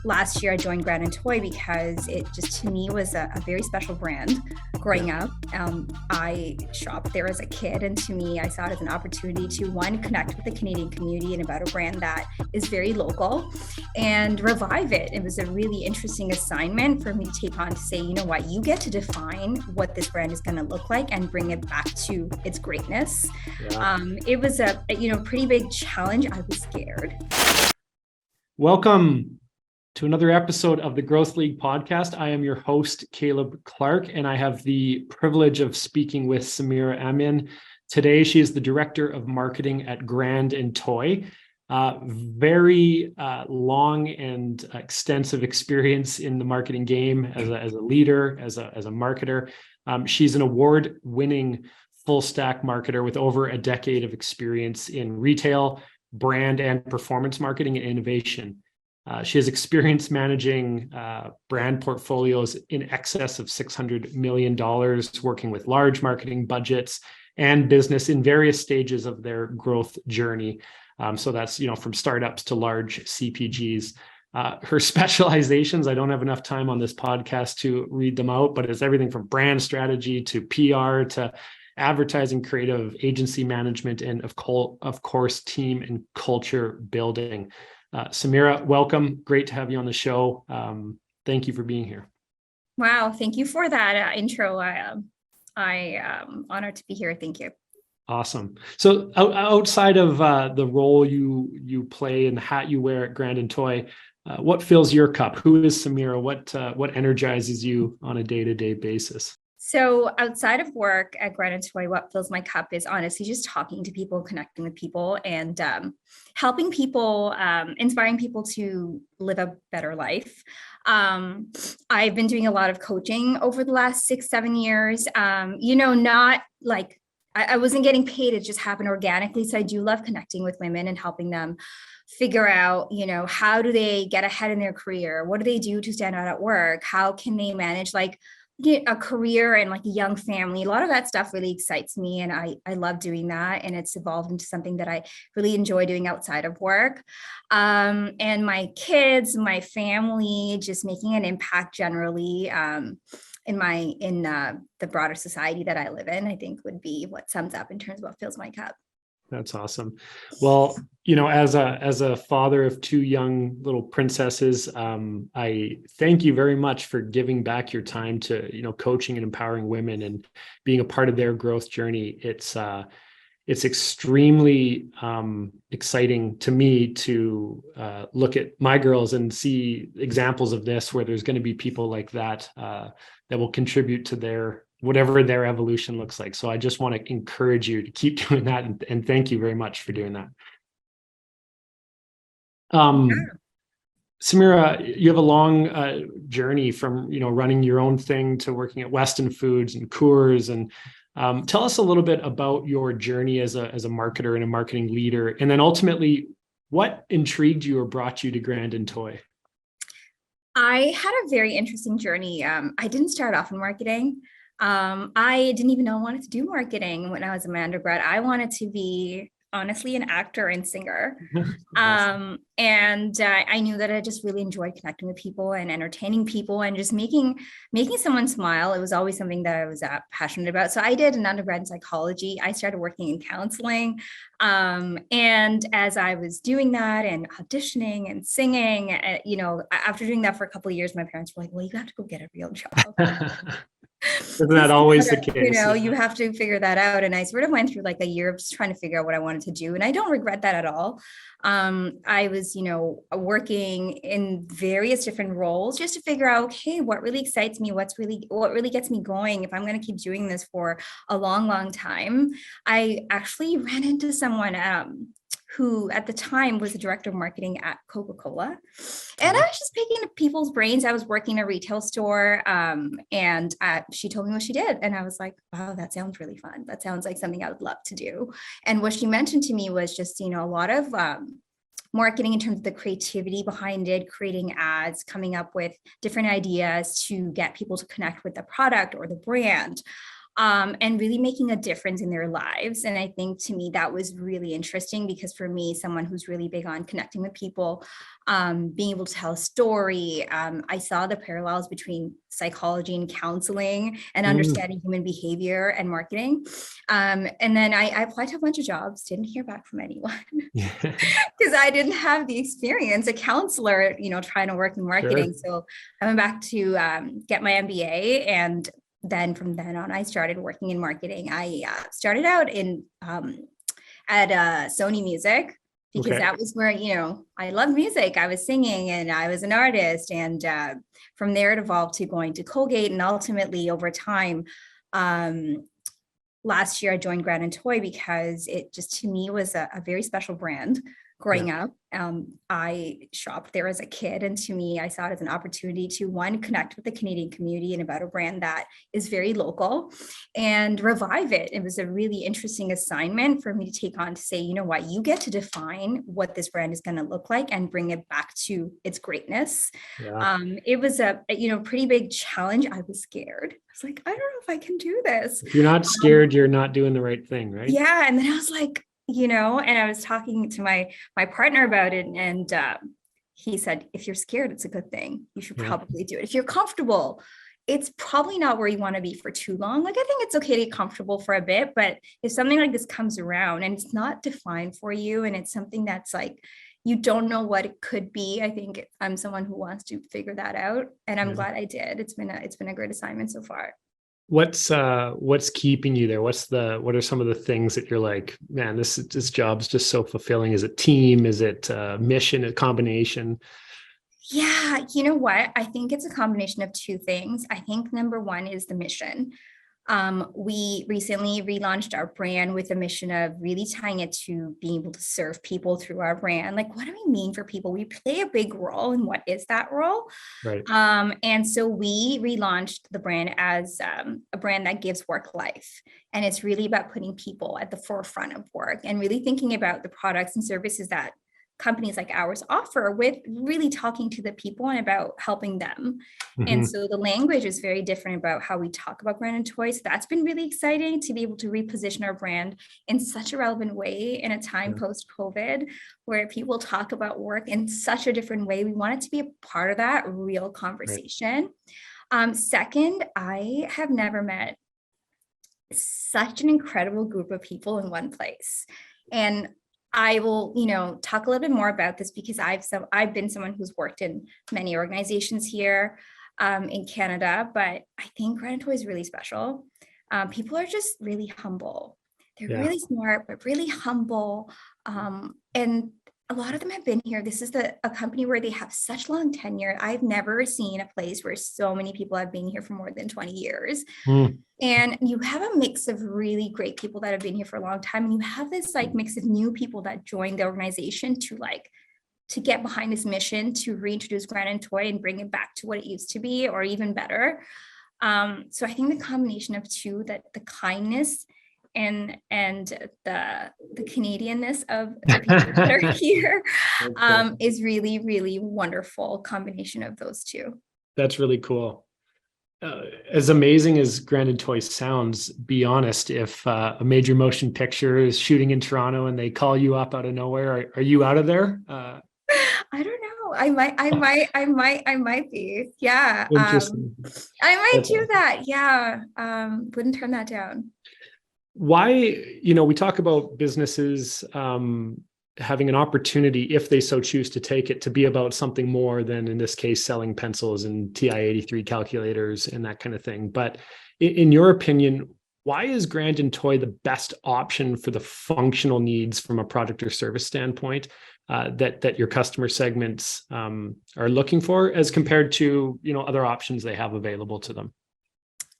last year I joined Grand & Toy because it just to me was a very special brand growing up. I shopped there as a kid, and to me, I saw it as an opportunity to, one, connect with the Canadian community and about a brand that is very local and revive it. It was a really interesting assignment for me to take on to say, you know what, you get to define what this brand is going to look like and bring it back to its greatness. It was a pretty big challenge. I was scared. Welcome to another episode of the Growth League podcast. I am your host, Caleb Clark, and I have the privilege of speaking with Samira Amin. Today, she is the Director of Marketing at Grand & Toy. Very long and extensive experience in the marketing game as a leader, as a marketer. She's an award-winning full-stack marketer with over a decade of experience in retail, brand, and performance marketing and innovation. She has experience managing brand portfolios in excess of $600 million, working with large marketing budgets and business in various stages of their growth journey. So that's, from startups to large CPGs. Her specializations, I don't have enough time on this podcast to read them out, but it's everything from brand strategy to PR to advertising, creative, agency management, and of course, team and culture building. Samira, welcome. Great to have you on the show. Thank you for being here. Wow, thank you for that intro. I am honored to be here. Thank you. Awesome. So outside of the role you play and the hat you wear at Grand & Toy, what fills your cup? Who is Samira? What energizes you on a day-to-day basis? So outside of work at Grand & Toy, what fills my cup is honestly just talking to people, connecting with people, and helping people, inspiring people to live a better life. I've been doing a lot of coaching over the last 6-7 years. Not like I wasn't getting paid. It just happened organically. So I do love connecting with women and helping them figure out, how do they get ahead in their career? What do they do to stand out at work? How can they manage a career and a young family? A lot of that stuff really excites me, and I love doing that, and it's evolved into something that I really enjoy doing outside of work. And my kids, my family, just making an impact generally in the broader society that I live in, I think would be what sums up in terms of what fills my cup. That's awesome. Well, as a father of two young little princesses, I thank you very much for giving back your time to, coaching and empowering women and being a part of their growth journey. It's extremely exciting to me to look at my girls and see examples of this, where there's going to be people like that that will contribute to whatever their evolution looks like. So I just want to encourage you to keep doing that, and thank you very much for doing that. Samira, you have a long journey from running your own thing to working at Weston Foods and Coors, and tell us a little bit about your journey as a marketer and a marketing leader, and then ultimately what intrigued you or brought you to Grand & Toy. I had a very interesting journey. I didn't start off in marketing. I didn't even know I wanted to do marketing when I was in my undergrad. I wanted to be, honestly, an actor and singer. Awesome. I knew that I just really enjoyed connecting with people and entertaining people and just making someone smile. It was always something that I was passionate about. So I did an undergrad in psychology. I started working in counseling. And as I was doing that and auditioning and singing, after doing that for a couple of years, my parents were like, well, you have to go get a real job. Isn't that always the case? You have to figure that out. And I sort of went through a year of just trying to figure out what I wanted to do. And I don't regret that at all. I was, working in various different roles just to figure out, okay, what really excites me? What really gets me going? If I'm going to keep doing this for a long, long time. I actually ran into someone, who at the time was the director of marketing at Coca-Cola. And I was just picking up people's brains. I was working in a retail store, and she told me what she did. And I was like, wow, that sounds really fun. That sounds like something I would love to do. And what she mentioned to me was just, a lot of marketing in terms of the creativity behind it, creating ads, coming up with different ideas to get people to connect with the product or the brand. and really making a difference in their lives. And I think to me, that was really interesting because for me, someone who's really big on connecting with people, being able to tell a story, I saw the parallels between psychology and counseling and understanding human behavior and marketing. And then I applied to a bunch of jobs, didn't hear back from anyone because I didn't have the experience, a counselor, trying to work in marketing. Sure. So I went back to get my MBA, and then from then on, I started working in marketing. I started out at Sony Music because that was where, I loved music. I was singing and I was an artist. And from there, it evolved to going to Colgate. And ultimately, over time, last year, I joined Grand & Toy because it just, to me, was a very special brand. Growing up, I shopped there as a kid. And to me, I saw it as an opportunity to, one, connect with the Canadian community and about a brand that is very local and revive it. It was a really interesting assignment for me to take on, to say, you know what, you get to define what this brand is going to look like and bring it back to its greatness. It was a pretty big challenge. I was scared. I was like, I don't know if I can do this. If you're not scared, you're not doing the right thing, right? Yeah. And then I was like, and I was talking to my partner about it, and he said, if you're scared, it's a good thing. You should probably do it. If you're comfortable, it's probably not where you want to be for too long. Like, I think it's okay to get comfortable for a bit, but if something like this comes around and it's not defined for you, and it's something that's like, you don't know what it could be, I think I'm someone who wants to figure that out. And I'm glad I did. It's been a great assignment so far. What's keeping you there? What are some of the things that you're like, man, this job's just so fulfilling? Is it team? Is it mission, a combination? Yeah, you know what? I think it's a combination of two things. I think number one is the mission. We recently relaunched our brand with a mission of really tying it to being able to serve people through our brand. Like, what do we mean for people? We play a big role, and what is that role? Right. And so we relaunched the brand as a brand that gives work life. And it's really about putting people at the forefront of work and really thinking about the products and services that companies like ours offer, with really talking to the people and about helping them. And so the language is very different about how we talk about Grand & Toy. So that's been really exciting to be able to reposition our brand in such a relevant way in a time post-COVID, where people talk about work in such a different way. We want it to be a part of that real conversation. Second, I have never met such an incredible group of people in one place. And I will, talk a little bit more about this because I've been someone who's worked in many organizations here in Canada, but I think Grand & Toy is really special. People are just really humble. They're really smart, but really humble. And a lot of them have been here. This is a company where they have such long tenure. I've never seen a place where so many people have been here for more than 20 years. And you have a mix of really great people that have been here for a long time. And you have this mix of new people that join the organization to get behind this mission, to reintroduce Grand & Toy and bring it back to what it used to be, or even better. So I think the combination of two, that the kindness and the Canadianness of the people that are here is really, really wonderful combination of those two. That's really cool. As amazing as Grand & Toy sounds, be honest, if a major motion picture is shooting in Toronto and they call you up out of nowhere, are you out of there? I don't know. I might be. Yeah. Interesting. I might do that. Yeah. Wouldn't turn that down. Why, we talk about businesses having an opportunity, if they so choose to take it, to be about something more than, in this case, selling pencils and TI-83 calculators and that kind of thing. But in your opinion, why is Grand & Toy the best option for the functional needs from a product or service standpoint that your customer segments are looking for, as compared to other options they have available to them?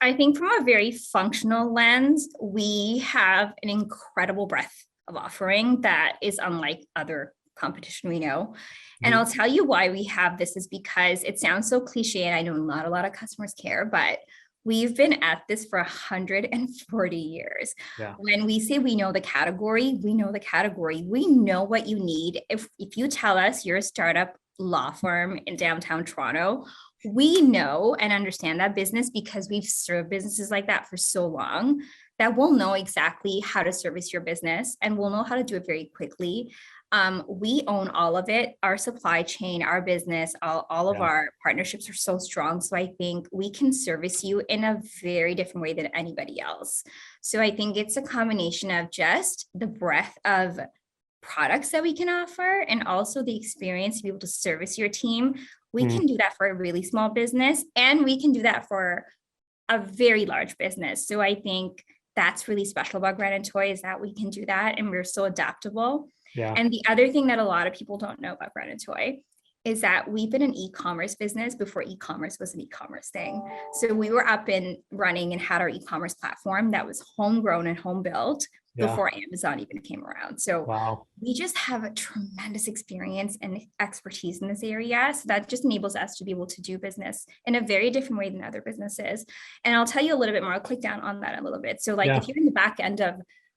I think from a very functional lens, we have an incredible breadth of offering that is unlike other competition we know. And I'll tell you why we have this is because it sounds so cliche, and I know not a lot of customers care, but we've been at this for 140 years. When we say we know the category, we know the category. We know what you need. If you tell us you're a startup law firm in downtown Toronto, we know and understand that business because we've served businesses like that for so long that we'll know exactly how to service your business and we'll know how to do it very quickly. We own all of it. Our supply chain, our business, all of our partnerships are so strong. So I think we can service you in a very different way than anybody else. So I think it's a combination of just the breadth of products that we can offer and also the experience to be able to service your team. We can do that for a really small business and we can do that for a very large business. So I think that's really special about Granite Toy is that we can do that and we're so adaptable. Yeah. And the other thing that a lot of people don't know about Granite Toy is that we've been an e-commerce business before e-commerce was an e-commerce thing. So we were up and running and had our e-commerce platform that was homegrown and home built before Amazon even came around. So we just have a tremendous experience and expertise in this area. So that just enables us to be able to do business in a very different way than other businesses. And I'll tell you a little bit more. I'll click down on that a little bit. So like if you're in the back end of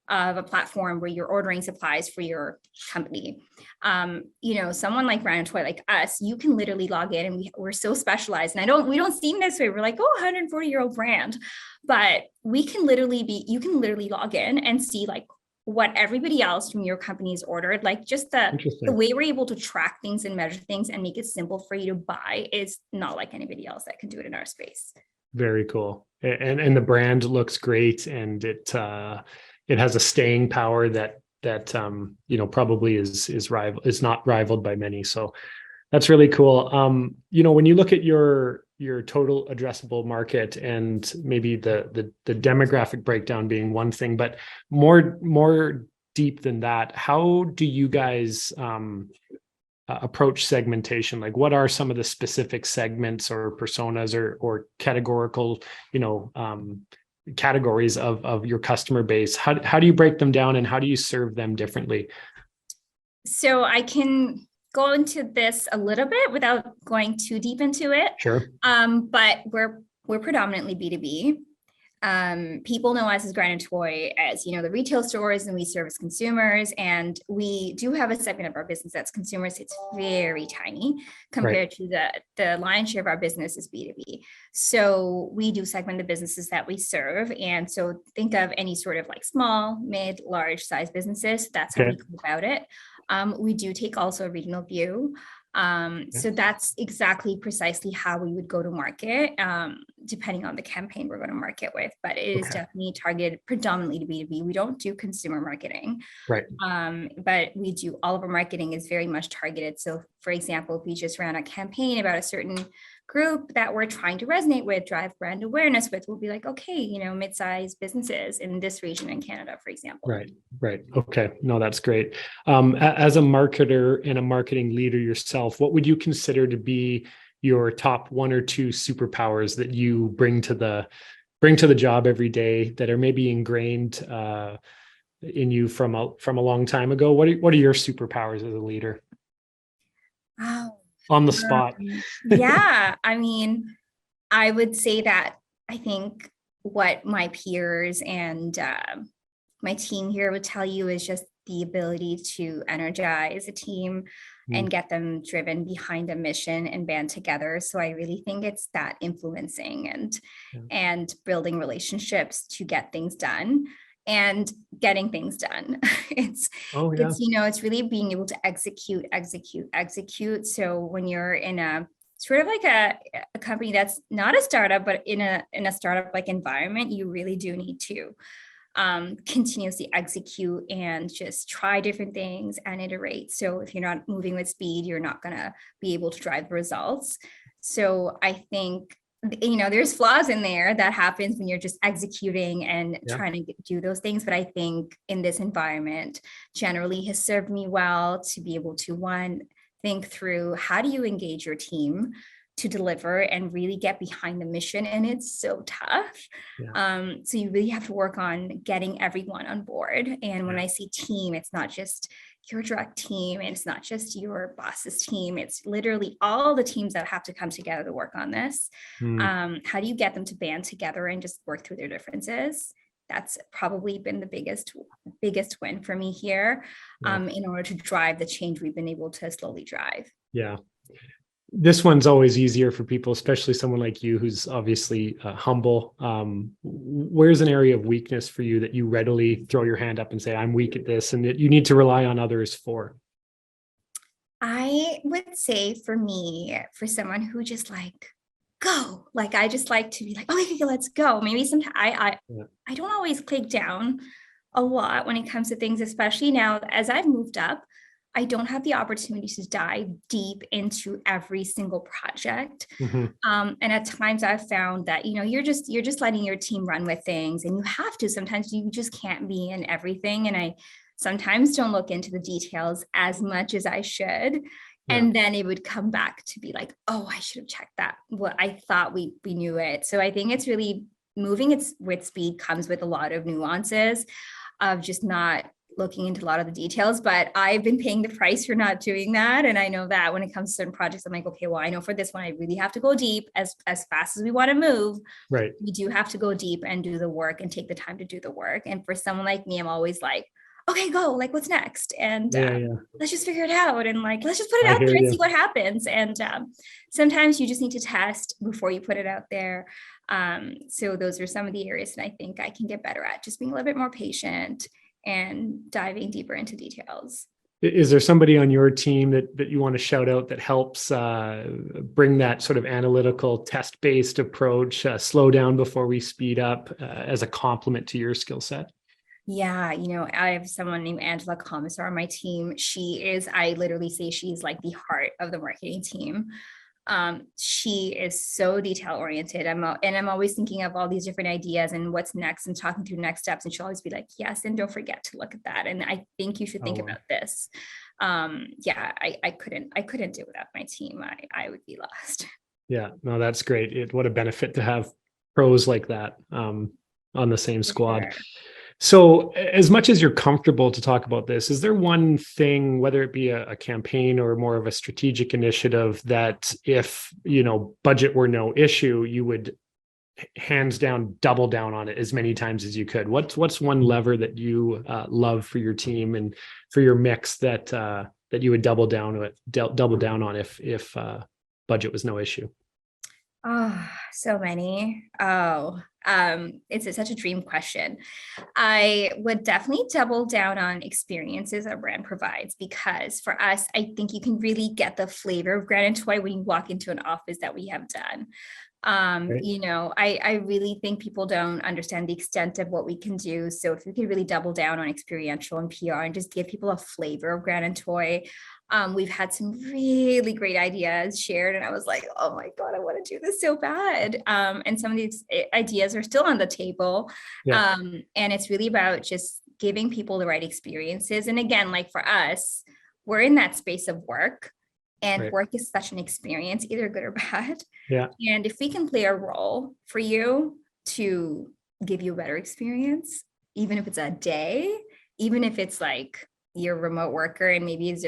a platform where you're ordering supplies for your company, someone like Granite Toy, like us, you can literally log in and we're so specialized. And we don't seem this way. We're like, 140-year-old brand, but you can literally log in and see like what everybody else from your company has ordered. Like just the way we're able to track things and measure things and make it simple for you to buy is not like anybody else that can do it in our space. Very cool. And the brand looks great, and it has a staying power that probably is not rivaled by many. So that's really cool. When you look at your total addressable market and maybe the demographic breakdown being one thing, but more deep than that, how do you guys approach segmentation? Like what are some of the specific segments or personas or categorical, categories of your customer base? How do you break them down and how do you serve them differently? So I can go into this a little bit without going too deep into it. Sure. But we're predominantly B2B. People know us as Granite Toy as, the retail stores, and we service consumers. And we do have a segment of our business that's consumers. It's very tiny compared to the lion's share of our business is B2B. So we do segment the businesses that we serve. And so think of any sort of like small, mid, large size businesses. That's how we go about it. We do take also a regional view. So that's precisely how we would go to market, depending on the campaign we're going to market with, but it is definitely targeted predominantly to B2B. We don't do consumer marketing, but we do, all of our marketing is very much targeted. So for example, if we just ran a campaign about a certain group that we're trying to resonate with, drive brand awareness with, we'll be like, okay, mid-sized businesses in this region in Canada, for example. Right. Okay. No, that's great. As a marketer and a marketing leader yourself, what would you consider to be your top one or two superpowers that you bring to the job every day that are maybe ingrained in you from a long time ago? What are your superpowers as a leader? On the spot. I would say that I think what my peers and my team here would tell you is just the ability to energize a team and get them driven behind a mission and band together. So I really think it's that influencing and building relationships to get things done and getting things done. It's really being able to execute. So when you're in a sort of like a company that's not a startup, but in a startup like environment, you really do need to continuously execute and just try different things and iterate. So if you're not moving with speed, you're not going to be able to drive results. So I think there's flaws in there that happens when you're just executing and trying to do those things. But I think in this environment generally has served me well to be able to think through how do you engage your team to deliver and really get behind the mission. And it's so tough. So you really have to work on getting everyone on board. And when I say team, it's not just your direct team, and it's not just your boss's team. It's literally all the teams that have to come together to work on this. How do you get them to band together and just work through their differences? That's probably been the biggest win for me here, in order to drive the change we've been able to slowly drive. Yeah. This one's always easier for people, especially someone like you who's obviously humble. Where's an area of weakness for you that you readily throw your hand up and say, I'm weak at this, and that you need to rely on others for? I would say for me, for someone who just like go, like I just like to be like, oh, okay, let's go. Maybe sometimes Yeah. I don't always click down a lot when it comes to things, especially now as I've moved up. I don't have the opportunity to dive deep into every single project. Mhm. And at times I've found that, you're just letting your team run with things, and you have to, sometimes you just can't be in everything. And I sometimes don't look into the details as much as I should. Yeah. And then it would come back to be like, oh, I should have checked that. Well, I thought we knew it. So I think it's really moving it's with speed comes with a lot of nuances of just not looking into a lot of the details, but I've been paying the price for not doing that. And I know that when it comes to certain projects, I'm like, okay, well, I know for this one, I really have to go deep as fast as we want to move. Right. We do have to go deep and do the work and take the time to do the work. And for someone like me, I'm always like, okay, go, like, what's next? And Yeah. let's just figure it out. And like, let's just put it I out hear there and you. see what happens. And sometimes you just need to test before you put it out there. So those are some of the areas that I think I can get better at, just being a little bit more patient and diving deeper into details. Is there somebody on your team that you want to shout out that helps bring that sort of analytical, test-based approach, slow down before we speed up, as a complement to your skill set? Yeah, I have someone named Angela Commissar on my team. I literally say she's like the heart of the marketing team. She is so detail oriented. I'm always thinking of all these different ideas and what's next and talking through next steps. And she'll always be like, yes, and don't forget to look at that. And I think you should Oh, think wow. about this. Yeah, I couldn't do it without my team. I would be lost. Yeah, no, that's great. What a benefit to have pros like that on the same For squad. sure. So, as much as you're comfortable to talk about this, is there one thing, whether it be a campaign or more of a strategic initiative, that if budget were no issue, you would hands down double down on it as many times as you could? What's one lever that you love for your team and for your mix that you would double down on if budget was no issue? Oh, so many. It's such a dream question. I would definitely double down on experiences our brand provides, because for us, I think you can really get the flavor of Grand and Toy when you walk into an office that we have done. Right. I really think people don't understand the extent of what we can do. So if we could really double down on experiential and PR and just give people a flavor of Grand and Toy. We've had some really great ideas shared, and I was like, oh my God, I want to do this so bad. And some of these ideas are still on the table. Yeah. And it's really about just giving people the right experiences. And again, like for us, we're in that space of work, and Right. work is such an experience, either good or bad. Yeah. And if we can play a role for you to give you a better experience, even if it's a day, even if it's like you're a remote worker, and maybe is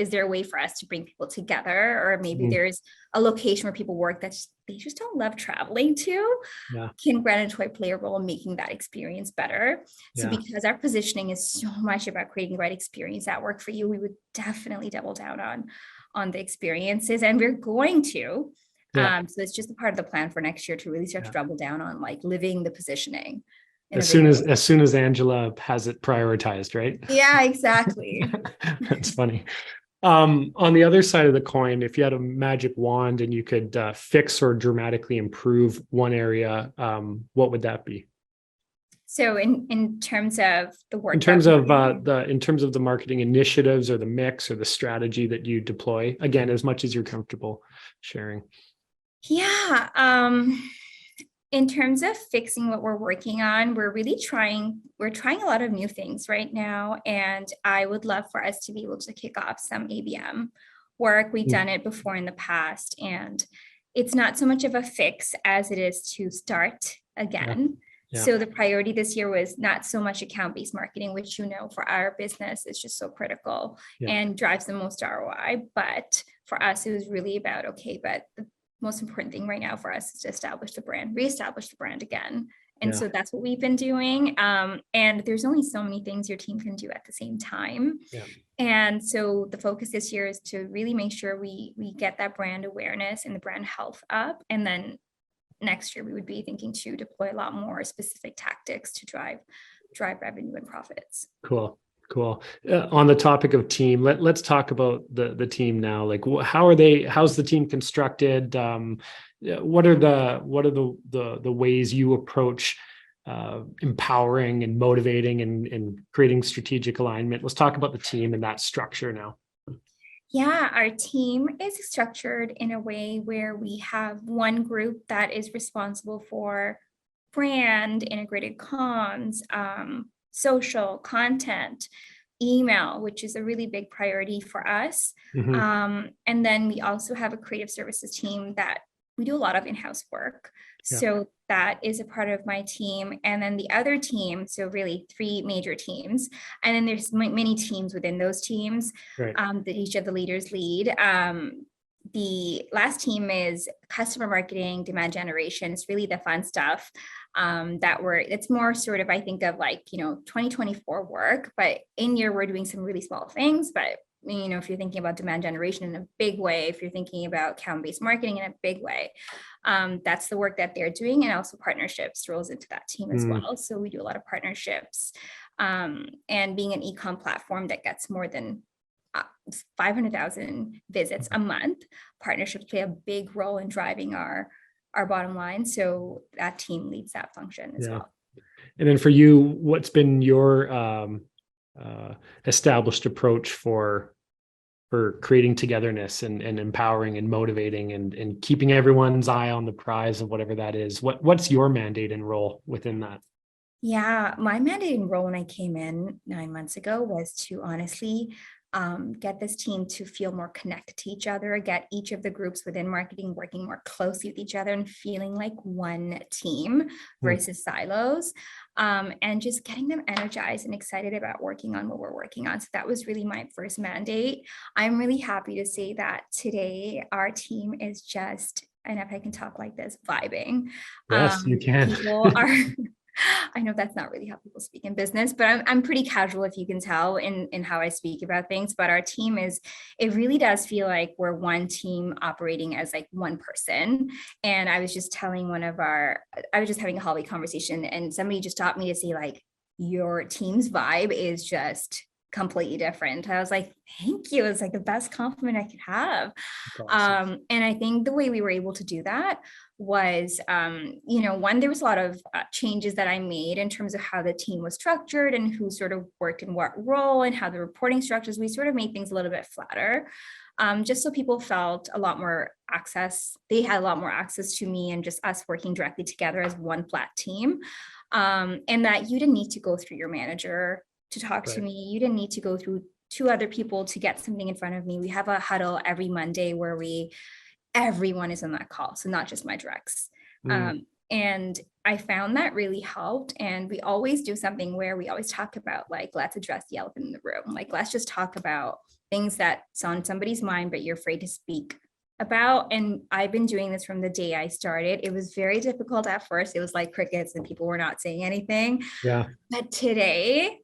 there a way for us to bring people together, or maybe Mhm. there's a location where people work that they just don't love traveling to. Yeah. Can Grand and Toy play a role in making that experience better? So Yeah. because our positioning is so much about creating the right experience at work for you, we would definitely double down on the experiences, and we're going to. Yeah. So it's just a part of the plan for next year to really start to Yeah. double down on like living the positioning in a As soon bigger as way. as soon as Angela has it prioritized, right? Yeah, exactly. That's funny. On the other side of the coin, if you had a magic wand and you could fix or dramatically improve one area, what would that be? So in terms of the In work that terms we of do, the marketing initiatives or the mix or the strategy that you deploy, again, as much as you're comfortable sharing. yeah. In terms of fixing what we're working on, we're trying a lot of new things right now. And I would love for us to be able to kick off some ABM work. We've Mm. done it before in the past, and it's not so much of a fix as it is to start Yeah. again. Yeah. So the priority this year was not so much account-based marketing, which for our business is just so critical Yeah. and drives the most ROI. But for us, it was really about, okay, but the most important thing right now for us is to reestablish the brand again, And so that's what we've been doing. And there's only so many things your team can do at the same time. Yeah. And so the focus this year is to really make sure we get that brand awareness and the brand health up. And then next year we would be thinking to deploy a lot more specific tactics to drive revenue and profits. Cool. On the topic of team, let's talk about the team now. Like, how's the team constructed? What are the ways you approach empowering and motivating and creating strategic alignment? Let's talk about the team and that structure now. Yeah, our team is structured in a way where we have one group that is responsible for brand, integrated comms, social content, email, which is a really big priority for us. And then we also have a creative services team that we do a lot of in-house work. Yeah. So that is a part of my team. And then the other team, so really 3 major teams. And then there's many teams within those teams, right, that each of the leaders lead. The last team is customer marketing, demand generation. It's really the fun stuff it's more sort of, I think of like, 2024 work, but in year we're doing some really small things. But, if you're thinking about demand generation in a big way, if you're thinking about account-based marketing in a big way, that's the work that they're doing. And also partnerships rolls into that team as well. So we do a lot of partnerships, and being an e-com platform that gets more than 500,000 visits a month, partnerships play a big role in driving our bottom line. So that team leads that function as well. And then for you, what's been your established approach for creating togetherness and empowering and motivating and keeping everyone's eye on the prize of whatever that is? What's your mandate and role within that? Yeah, my mandate and role when I came in 9 months ago was to honestly get this team to feel more connected to each other, get each of the groups within marketing working more closely with each other and feeling like one team versus silos, and just getting them energized and excited about working on what we're working on. So that was really my first mandate. I'm really happy to say that today our team is just, and if I can talk like this, vibing. Yes, you can. People are I know that's not really how people speak in business, but I'm pretty casual, if you can tell, in how I speak about things. But our team it really does feel like we're one team operating as like one person. And I was just having a hallway conversation and somebody just taught me to say like, your team's vibe is just completely different. I was like, thank you. It's like the best compliment I could have. Awesome. And I think the way we were able to do that was, one, there was a lot of changes that I made in terms of how the team was structured and who sort of worked in what role and how the reporting structures, we sort of made things a little bit flatter, just so people felt a lot more access. They had a lot more access to me and just us working directly together as one flat team. And that you didn't need to go through your manager to talk to me. You didn't need to go through 2 other people to get something in front of me. We have a huddle every Monday where everyone is on that call. So not just my directs. And I found that really helped. And we always do something where we always talk about like, let's address the elephant in the room. Like, let's just talk about things that's on somebody's mind, but you're afraid to speak about. And I've been doing this from the day I started. It was very difficult at first. It was like crickets and people were not saying anything. Yeah. But today,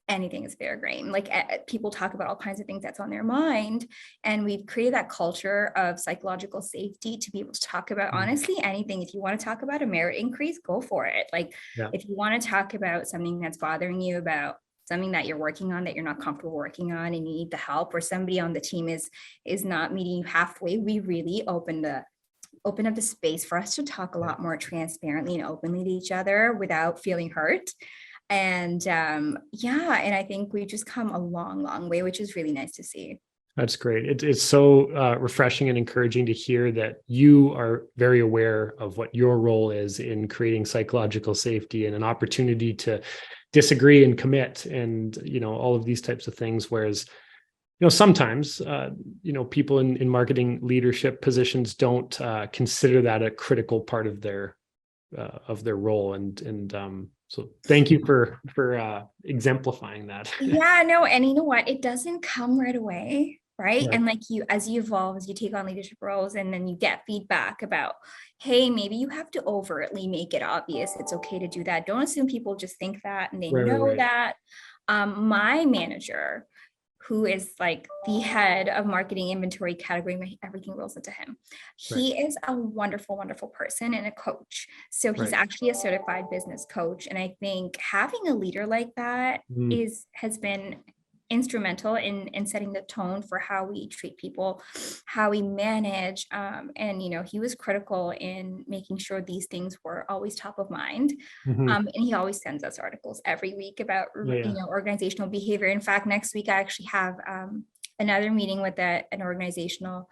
anything is fair game. Like people talk about all kinds of things that's on their mind. And we've created that culture of psychological safety to be able to talk about honestly anything. If you want to talk about a merit increase, go for it. Like if you want to talk about something that's bothering you, about something that you're working on that you're not comfortable working on and you need the help, or somebody on the team is not meeting you halfway, we really open up the space for us to talk a lot more transparently and openly to each other without feeling hurt. And and I think we've just come a long, long way, which is really nice to see. That's great. It's so refreshing and encouraging to hear that you are very aware of what your role is in creating psychological safety and an opportunity to disagree and commit and, all of these types of things. Whereas, sometimes, people in marketing leadership positions don't consider that a critical part of their role. So thank you for exemplifying that. Yeah, no. And you know what? It doesn't come right away, right? Right. And like as you evolve, as you take on leadership roles, and then you get feedback about, hey, maybe you have to overtly make it obvious it's okay to do that. Don't assume people just think that and they know Right. that. My manager, who is like the head of marketing, inventory, category, everything rolls into him. Right. He is a wonderful, wonderful person and a coach. So he's Right. actually a certified business coach. And I think having a leader like that Mm. has been instrumental in setting the tone for how we treat people, how we manage. And, he was critical in making sure these things were always top of mind. Mhm. And he always sends us articles every week about, Yeah. organizational behavior. In fact, next week I actually have another meeting with an organizational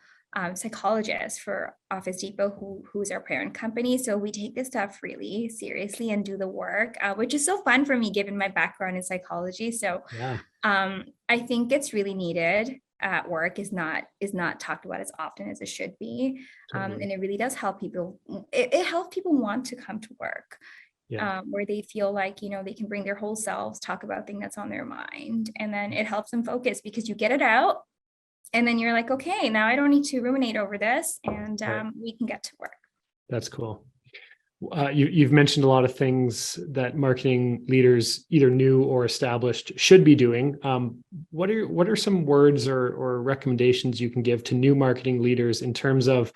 psychologist for Office Depot, who's our parent company. So we take this stuff really seriously and do the work, which is so fun for me given my background in psychology. So Yeah. I think it's really needed at work, is not talked about as often as it should be. Totally. And it really does help people. It helps people want to come to work, Yeah. where they feel like, they can bring their whole selves, talk about things that's on their mind. And then it helps them focus because you get it out. And then you're like, okay, now I don't need to ruminate over this, and Right. we can get to work. That's cool. You've mentioned a lot of things that marketing leaders, either new or established, should be doing. What are some words or recommendations you can give to new marketing leaders in terms of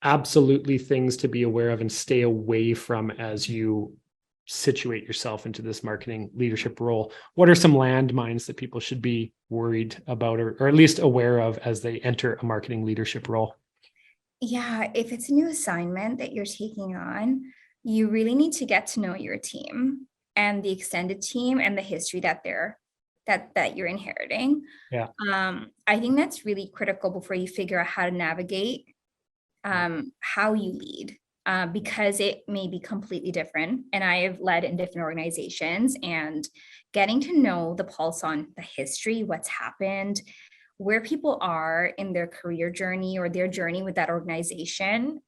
absolutely things to be aware of and stay away from as you situate yourself into this marketing leadership role? What are some landmines that people should be worried about, or at least aware of as they enter a marketing leadership role? Yeah, if it's a new assignment that you're taking on, you really need to get to know your team and the extended team and the history that you're inheriting. Yeah. I think that's really critical before you figure out how to navigate how you lead, because it may be completely different. And I have led in different organizations, and getting to know the pulse on the history, what's happened, where people are in their career journey or their journey with that organization,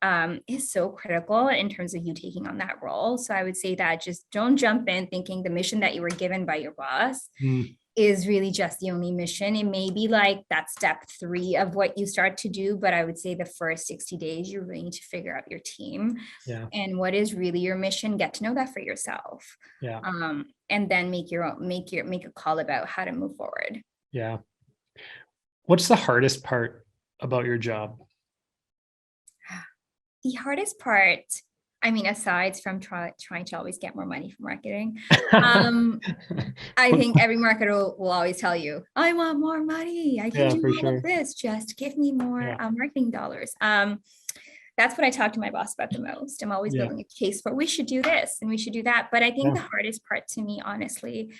is so critical in terms of you taking on that role. So I would say that just don't jump in thinking the mission that you were given by your boss Mm. is really just the only mission. It may be like that step 3 of what you start to do, but I would say the first 60 days, you really need to figure out your team Yeah. and what is really your mission. Get to know that for yourself, Yeah. and then make a call about how to move forward. Yeah. What's the hardest part about your job? The hardest part, I mean, aside from trying to always get more money from marketing, I think every marketer will always tell you, I want more money. I can Yeah, do for all of sure. this. Just give me more Yeah. marketing dollars. That's what I talk to my boss about the most. I'm always Yeah. building a case for we should do this and we should do that. But I think Yeah. the hardest part to me, honestly,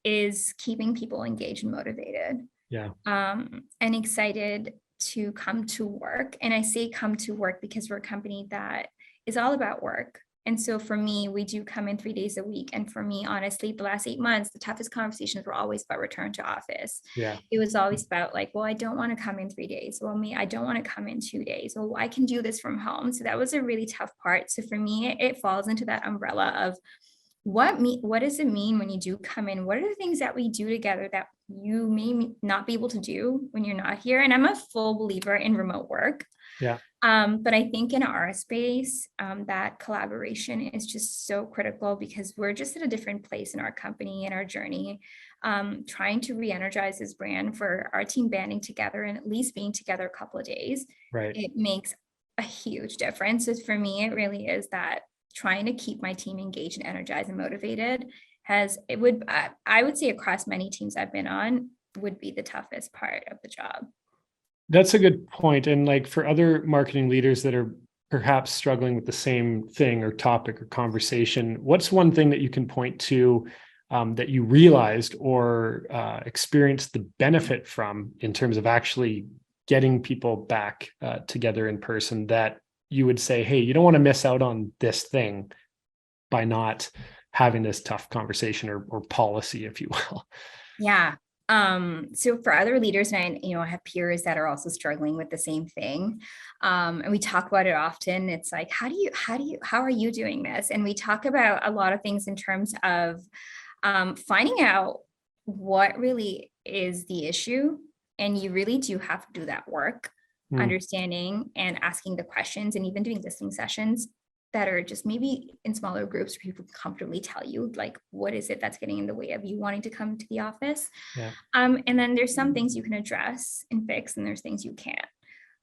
is keeping people engaged and motivated, Yeah. and excited to come to work. And I say come to work because we're a company that is all about work. And so for me, we do come in 3 days a week. And for me, honestly, the last 8 months, the toughest conversations were always about return to office. Yeah. It was always about like, well, I don't want to come in 3 days. Well, I don't want to come in 2 days. Well, I can do this from home. So that was a really tough part. So for me, it falls into that umbrella of what does it mean when you do come in? What are the things that we do together that you may not be able to do when you're not here? And I'm a full believer in remote work. Yeah. But I think in our space, that collaboration is just so critical because we're just at a different place in our company and our journey, trying to re-energize this brand for our team banding together and at least being together a couple of days. Right. It makes a huge difference. So for me, it really is that trying to keep my team engaged and energized and motivated I would say across many teams I've been on would be the toughest part of the job. That's a good point. And like for other marketing leaders that are perhaps struggling with the same thing or topic or conversation, what's one thing that you can point to that you realized or experienced the benefit from in terms of actually getting people back together in person, that you would say, hey, you don't want to miss out on this thing by not having this tough conversation or policy, if you will? Yeah. So for other leaders, and I have peers that are also struggling with the same thing. And we talk about it often. It's like, how are you doing this? And we talk about a lot of things in terms of finding out what really is the issue And you really do have to do that work, understanding and asking the questions, and even doing listening sessions that are just maybe in smaller groups where people can comfortably tell you, like, what is it that's getting in the way of you wanting to come to the office. And then there's some things you can address and fix, and there's things you can't.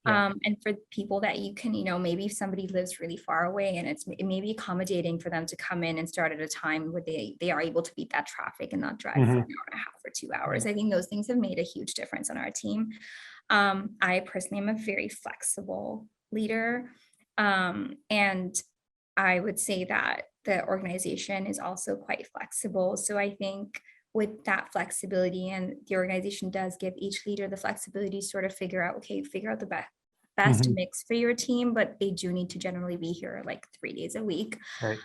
And for people that you can, maybe if somebody lives really far away, and it may be accommodating for them to come in and start at a time where they are able to beat that traffic and not drive for an hour and a half or 2 hours. I think those things have made a huge difference on our team. I personally am a very flexible leader. And I would say that the organization is also quite flexible. So I think with that flexibility, and the organization does give each leader the flexibility to sort of figure out the best mix for your team, but they do need to generally be here like 3 days a week. Right.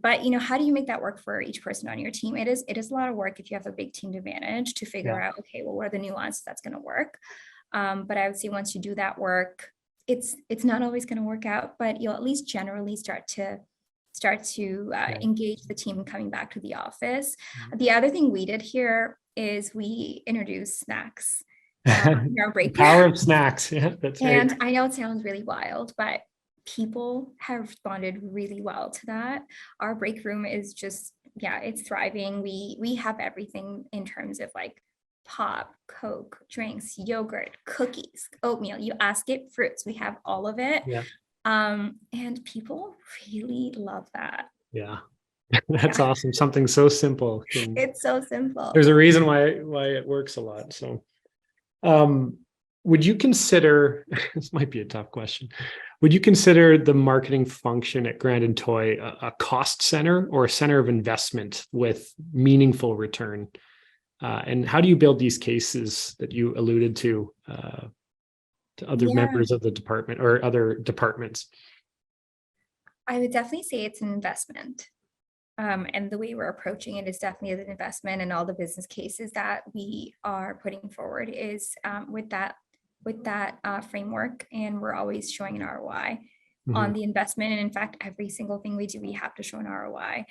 But how do you make that work for each person on your team? It is a lot of work if you have a big team to manage, to figure out, okay, well, what are the nuances that's going to work? But I would say once you do that work, it's not always going to work out, but you'll at least generally start to engage the team coming back to the office. The other thing we did here is we introduced snacks in our break. Power of snacks. Yeah, that's right. And I know it sounds really wild, but people have responded really well to that. Our break room is just, it's thriving. We have everything in terms of like pop, Coke, drinks, yogurt, cookies, oatmeal, you ask it, fruits, we have all of it. And people really love that. That's awesome. Something so simple. It's so simple. There's a reason why it works a lot. So would you consider, this might be a tough question, would you consider the marketing function at Grand & Toy a cost center or a center of investment with meaningful return? And how do you build these cases that you alluded to other members of the department or other departments? I would definitely say it's an investment. And the way we're approaching it is definitely an investment, and all the business cases that we are putting forward is with that framework, and we're always showing an ROI on the investment. And in fact, every single thing we do, we have to show an ROI.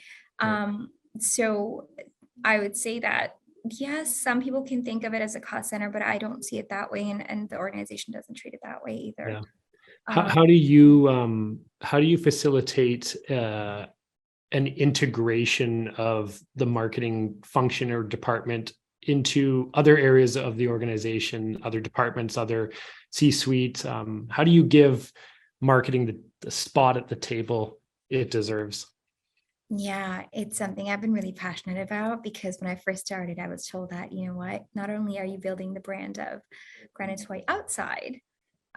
So I would say that, yes, some people can think of it as a cost center, but I don't see it that way, and the organization doesn't treat it that way either. How do you facilitate an integration of the marketing function or department into other areas of the organization, other departments, other C-suite? How do you give marketing the spot at the table it deserves? Yeah, it's something I've been really passionate about, because when I first started, I was told that, not only are you building the brand of Grand & Toy outside,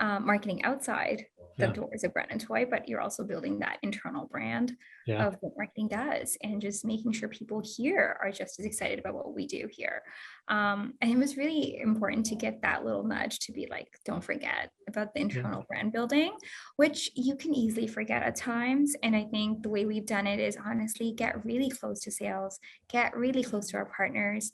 marketing outside the doors of Grand & Toy, but you're also building that internal brand of what marketing does, and just making sure people here are just as excited about what we do here. And it was really important to get that little nudge to be like, don't forget about the internal brand building, which you can easily forget at times. And I think the way we've done it is honestly get really close to sales, get really close to our partners,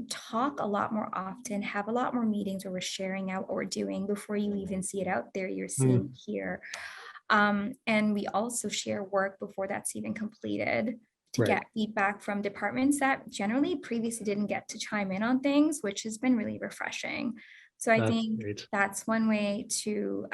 talk a lot more often, have a lot more meetings where we're sharing out what we're doing before you even see it out there, you're seeing here. And we also share work before that's even completed to get feedback from departments that generally previously didn't get to chime in on things, which has been really refreshing. So I think that's one way to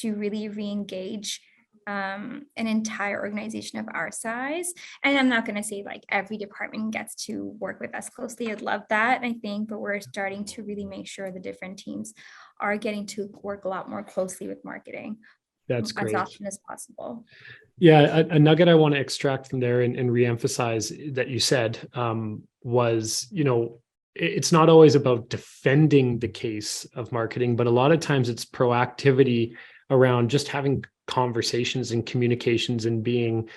really re-engage an entire organization of our size. And I'm not going to say like every department gets to work with us closely. I'd love that, I think, but we're starting to really make sure the different teams are getting to work a lot more closely with marketing. That's great. As often as possible. Yeah, a nugget I want to extract from there and reemphasize that you said was, it's not always about defending the case of marketing, but a lot of times it's proactivity around just having conversations and communications and being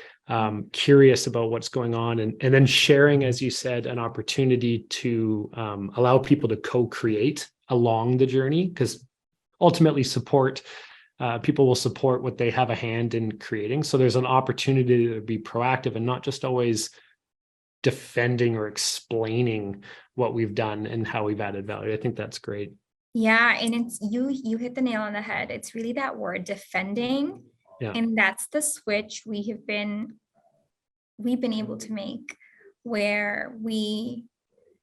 curious about what's going on, and then sharing, as you said, an opportunity to allow people to co-create along the journey, because ultimately people will support what they have a hand in creating. So there's an opportunity to be proactive and not just always defending or explaining what we've done and how we've added value. I think that's great. Yeah, and it's you hit the nail on the head. It's really that word, defending. And that's the switch we've been able to make, where we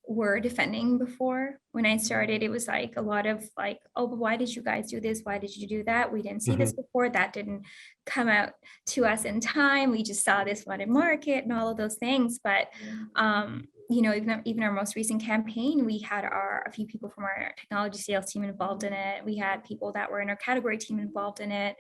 were defending before. When I started, it was like a lot of like, oh, but why did you guys do this? Why did you do that? We didn't see this before. That didn't come out to us in time. We just saw this flooded market and all of those things. But even our most recent campaign, we had a few people from our technology sales team involved in it. We had people that were in our category team involved in it.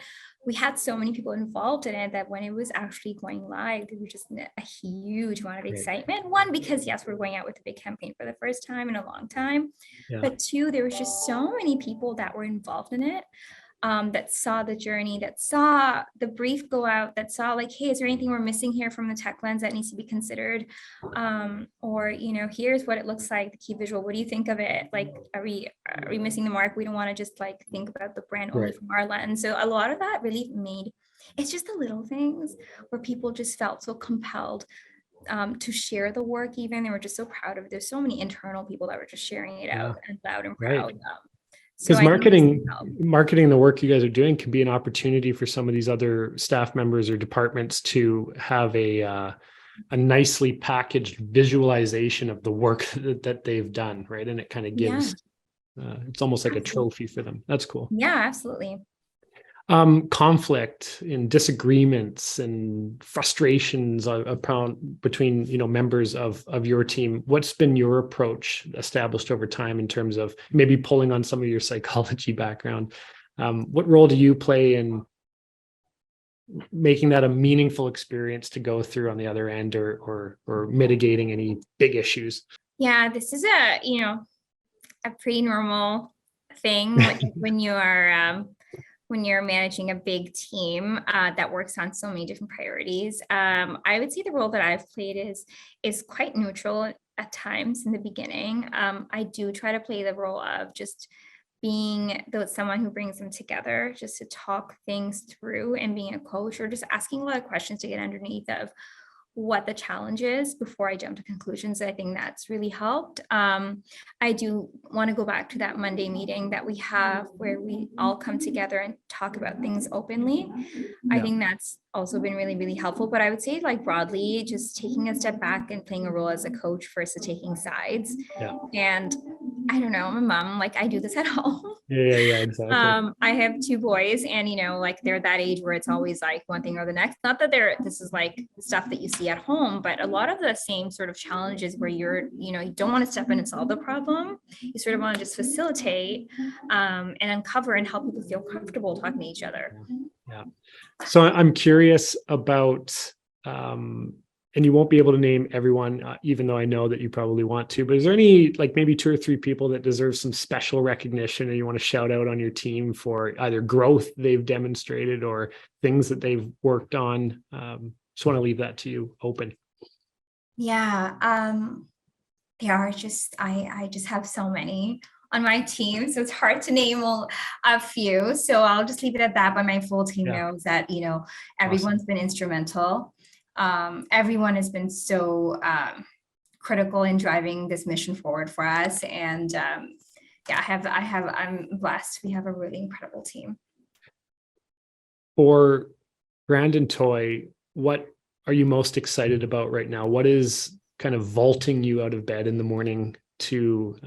We had so many people involved in it that when it was actually going live, there was just a huge amount of excitement. One, because yes, we're going out with a big campaign for the first time in a long time. Yeah. But two, there was just so many people that were involved in it. That saw the journey, that saw the brief go out, that saw like, hey, is there anything we're missing here from the tech lens that needs to be considered? Or, here's what it looks like, the key visual. What do you think of it? Like, are we missing the mark? We don't want to just like think about the brand only from our lens. So a lot of that really it's just the little things where people just felt so compelled to share the work. Even they were just so proud of it. There's so many internal people that were just sharing it out and loud and proud. Because marketing the work you guys are doing can be an opportunity for some of these other staff members or departments to have a nicely packaged visualization of the work that they've done, right? And it kind of gives, it's almost like a trophy for them. That's cool. Yeah, absolutely. Conflict and disagreements and frustrations between members of your team. What's been your approach established over time in terms of maybe pulling on some of your psychology background? What role do you play in making that a meaningful experience to go through on the other end, or mitigating any big issues? Yeah, this is a pretty normal thing when you are when you're managing a big team that works on so many different priorities. I would say the role that I've played is quite neutral at times in the beginning. I do try to play the role of just being someone who brings them together, just to talk things through, and being a coach, or just asking a lot of questions to get underneath of what the challenge is before I jump to conclusions. I think that's really helped. I do want to go back to that Monday meeting that we have where we all come together and talk about things openly. I think that's also been really, really helpful. But I would say, like, broadly, just taking a step back and playing a role as a coach versus taking sides. And I don't know, I'm a mom, like I do this at home. Yeah, exactly. I have two boys, and like they're that age where it's always like one thing or the next. Not that this is like stuff that you see at home, but a lot of the same sort of challenges where you don't want to step in and solve the problem. You sort of want to just facilitate and uncover and help people feel comfortable talking to each other. Yeah. So I'm curious about, and you won't be able to name everyone, even though I know that you probably want to, but is there any, like, maybe 2 or 3 people that deserve some special recognition and you want to shout out on your team for either growth they've demonstrated or things that they've worked on? Just want to leave that to you open. Yeah. There are just, I just have so many on my team, so it's hard to name a few. So I'll just leave it at that. But my full team knows that, everyone's been instrumental. Everyone has been so critical in driving this mission forward for us. And I'm blessed. We have a really incredible team. For Grand and Toy, what are you most excited about right now? What is kind of vaulting you out of bed in the morning to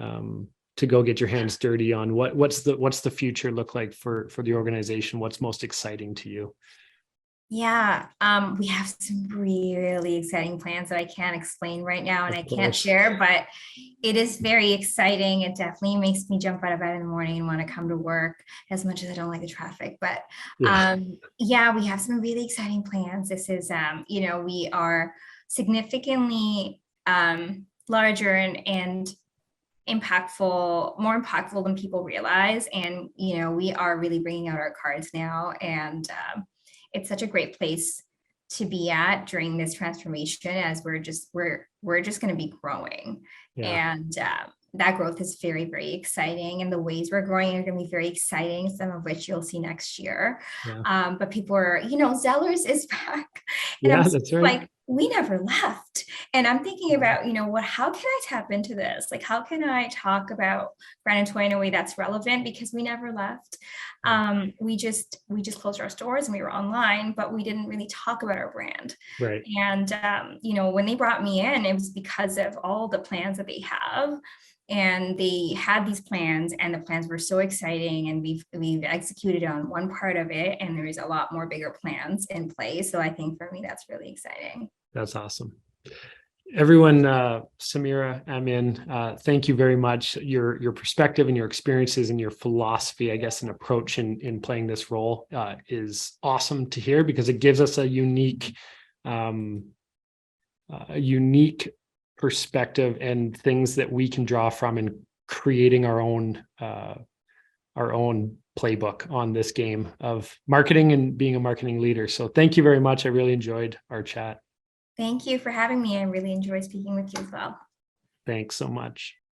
go get your hands dirty on? What's the future look like for the organization? What's most exciting to you? Yeah, we have some really exciting plans that I can't explain right now and I can't share, but it is very exciting. It definitely makes me jump out of bed in the morning and want to come to work, as much as I don't like the traffic. But we have some really exciting plans. This is, we are significantly larger and more impactful than people realize. And, we are really bringing out our cards now. And it's such a great place to be at during this transformation, as we're just going to be growing. And that growth is very, very exciting. And the ways we're growing are going to be very exciting, some of which you'll see next year. But people are, Zellers is back. And that's right. Like, we never left. And I'm thinking about, how can I tap into this? Like, how can I talk about Grand and Toy in a way that's relevant? Because we never left. We just closed our stores and we were online, but we didn't really talk about our brand. Right. And, when they brought me in, it was because of all the plans that they have. And they had these plans, and the plans were so exciting, and we've executed on one part of it, and there's a lot more bigger plans in place. So I think for me, that's really exciting. That's awesome. Everyone, Samira Amin, thank you very much. Your perspective and your experiences and your philosophy, I guess, and approach in playing this role is awesome to hear, because it gives us a unique perspective and things that we can draw from in creating our own playbook on this game of marketing and being a marketing leader. So thank you very much. I really enjoyed our chat. Thank you for having me. I really enjoyed speaking with you as well. Thanks so much.